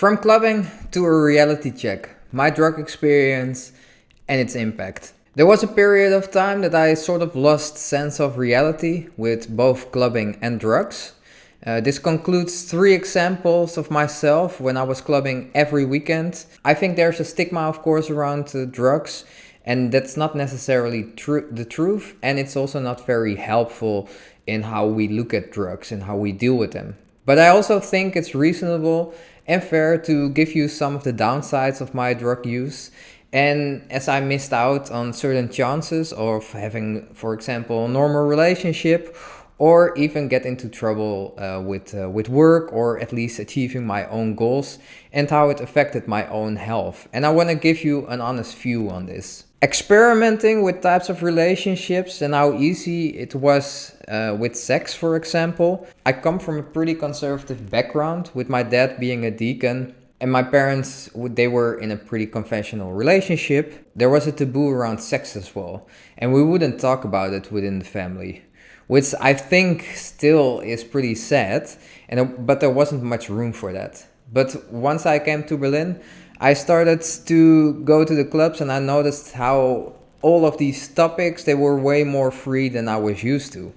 From clubbing to a reality check, my drug experience and its impact. There was a period of time that I sort of lost sense of reality with both clubbing and drugs. This concludes 3 examples of myself when I was clubbing every weekend. I think there's a stigma, of course, around drugs, and that's not necessarily the truth, and it's also not very helpful in how we look at drugs and how we deal with them. But I also think it's reasonable and fair to give you some of the downsides of my drug use. And as I missed out on certain chances of having, for example, a normal relationship, or even get into trouble with work, or at least achieving my own goals, and how it affected my own health. And I want to give you an honest view on this. Experimenting with types of relationships and how easy it was with sex, for example. I come from a pretty conservative background, with my dad being a deacon. And my parents, they were in a pretty conventional relationship. There was a taboo around sex as well, and we wouldn't talk about it within the family, which I think still is pretty sad, but there wasn't much room for that. But once I came to Berlin, I started to go to the clubs, and I noticed how all of these topics, they were way more free than I was used to.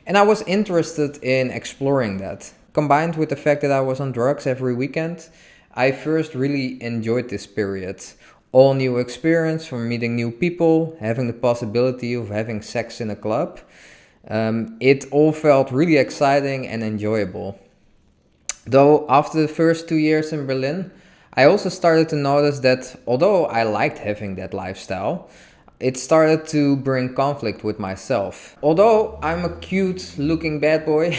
And I was interested in exploring that. Combined with the fact that I was on drugs every weekend, I first really enjoyed this period. All new experience, from meeting new people, having the possibility of having sex in a club. It all felt really exciting and enjoyable. Though after the first 2 years in Berlin, I also started to notice that although I liked having that lifestyle, it started to bring conflict with myself. Although I'm a cute looking bad boy,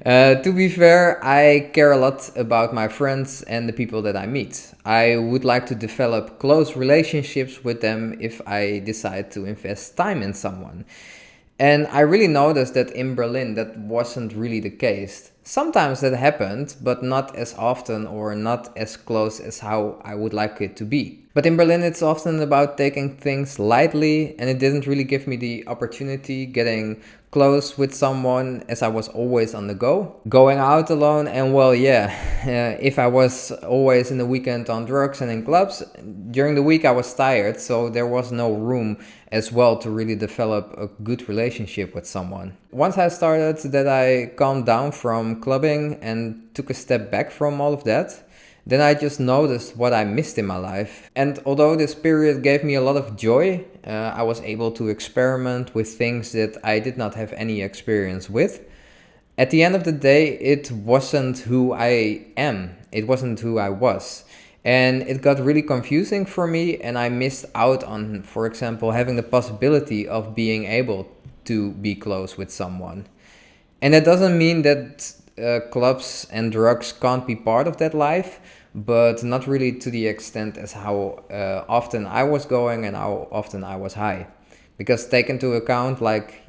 to be fair, I care a lot about my friends and the people that I meet. I would like to develop close relationships with them if I decide to invest time in someone. And I really noticed that in Berlin that wasn't really the case. Sometimes that happened, but not as often or not as close as how I would like it to be. But in Berlin it's often about taking things lightly, and it didn't really give me the opportunity getting close with someone, as I was always on the go. Going out alone, and well, yeah, if I was always in the weekend on drugs and in clubs, during the week I was tired, so there was no room as well to really develop a good relationship with someone. Once I started that I calmed down from clubbing and took a step back from all of that, then I just noticed what I missed in my life. And although this period gave me a lot of joy, I was able to experiment with things that I did not have any experience with. At the end of the day, it wasn't who I am. It wasn't who I was. And it got really confusing for me, and I missed out on, for example, having the possibility of being able to be close with someone. And that doesn't mean that clubs and drugs can't be part of that life, but not really to the extent as how often I was going and how often I was high. Because take into account, like,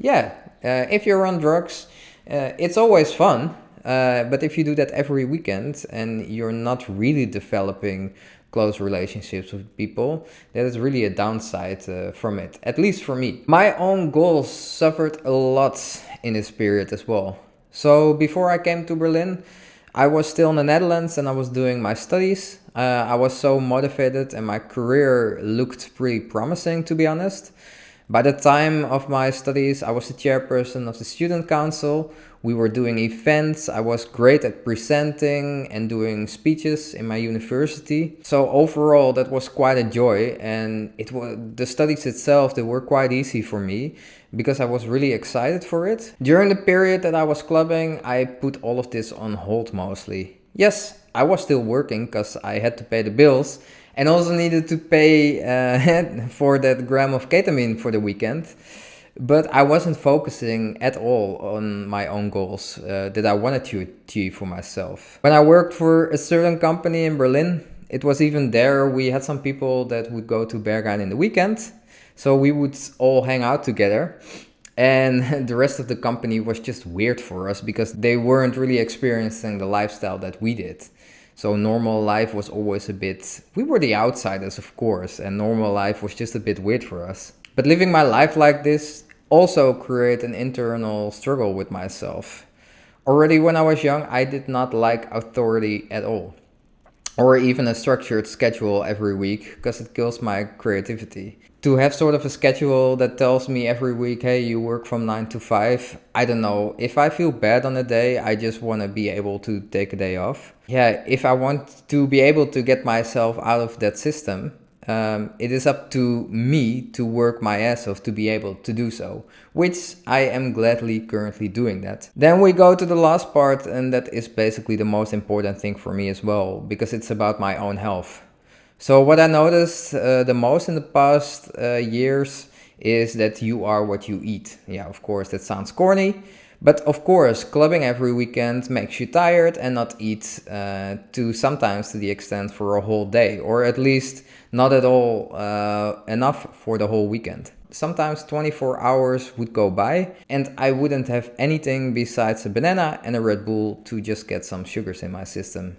if you're on drugs, it's always fun. But if you do that every weekend and you're not really developing close relationships with people, that is really a downside from it, at least for me. My own goals suffered a lot in this period as well. So before I came to Berlin, I was still in the Netherlands and I was doing my studies. I was so motivated and my career looked pretty promising, to be honest. By the time of my studies, I was the chairperson of the student council. We were doing events. I was great at presenting and doing speeches in my university. So overall, that was quite a joy, and the studies itself, they were quite easy for me because I was really excited for it. During the period that I was clubbing, I put all of this on hold mostly. Yes, I was still working because I had to pay the bills, and also needed to pay for that gram of ketamine for the weekend. But I wasn't focusing at all on my own goals that I wanted to achieve for myself. When I worked for a certain company in Berlin, it was even there. We had some people that would go to Berghain in the weekend. So we would all hang out together. And the rest of the company was just weird for us because they weren't really experiencing the lifestyle that we did. So normal life was always we were the outsiders, of course, and normal life was just a bit weird for us. But living my life like this also created an internal struggle with myself. Already when I was young, I did not like authority at all. or even a structured schedule every week, because it kills my creativity. To have sort of a schedule that tells me every week, hey, you work from 9 to 5, I don't know. If I feel bad on a day, I just want to be able to take a day off. Yeah, if I want to be able to get myself out of that system, it is up to me to work my ass off to be able to do so, which I am gladly currently doing that. Then we go to the last part, and that is basically the most important thing for me as well, because it's about my own health. So what I noticed the most in the past years is that you are what you eat. Yeah, of course, that sounds corny. But of course, clubbing every weekend makes you tired and not eat to sometimes to the extent for a whole day, or at least not at all enough for the whole weekend. Sometimes 24 hours would go by and I wouldn't have anything besides a banana and a Red Bull to just get some sugars in my system.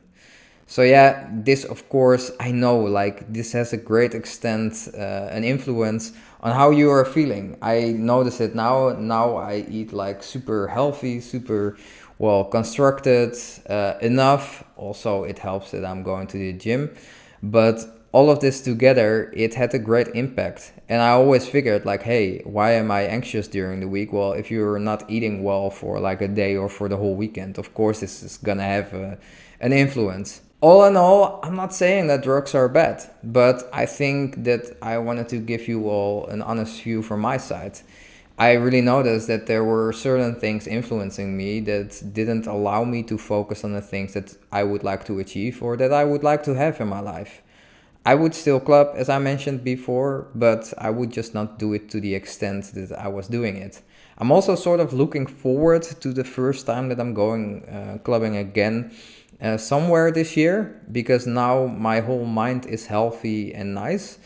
So yeah, this of course, I know like this has a great extent, an influence on how you are feeling. I notice it now. Now I eat like super healthy, super well constructed, enough. Also, it helps that I'm going to the gym. But all of this together, it had a great impact. And I always figured like, hey, why am I anxious during the week? Well, if you're not eating well for like a day or for the whole weekend, of course, this is gonna have an influence. All in all, I'm not saying that drugs are bad, but I think that I wanted to give you all an honest view from my side. I really noticed that there were certain things influencing me that didn't allow me to focus on the things that I would like to achieve or that I would like to have in my life. I would still club, as I mentioned before, but I would just not do it to the extent that I was doing it. I'm also sort of looking forward to the first time that I'm going clubbing again somewhere this year, because now my whole mind is healthy and nice.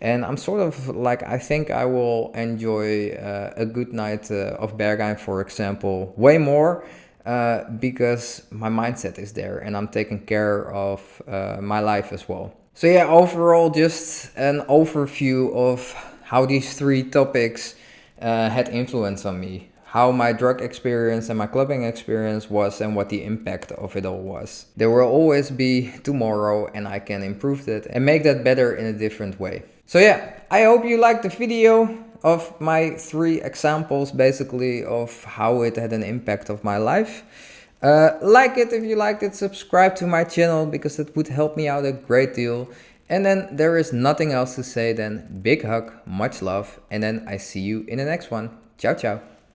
And I'm sort of like, I think I will enjoy a good night of Berghain, for example, way more because my mindset is there and I'm taking care of my life as well. So yeah, overall, just an overview of how these three topics had influence on me. How my drug experience and my clubbing experience was and what the impact of it all was. There will always be tomorrow and I can improve that and make that better in a different way. So yeah, I hope you liked the video of my three examples basically of how it had an impact of my life. Like it if you liked it, subscribe to my channel because it would help me out a great deal. And then there is nothing else to say than big hug, much love, and then I see you in the next one. Ciao, ciao.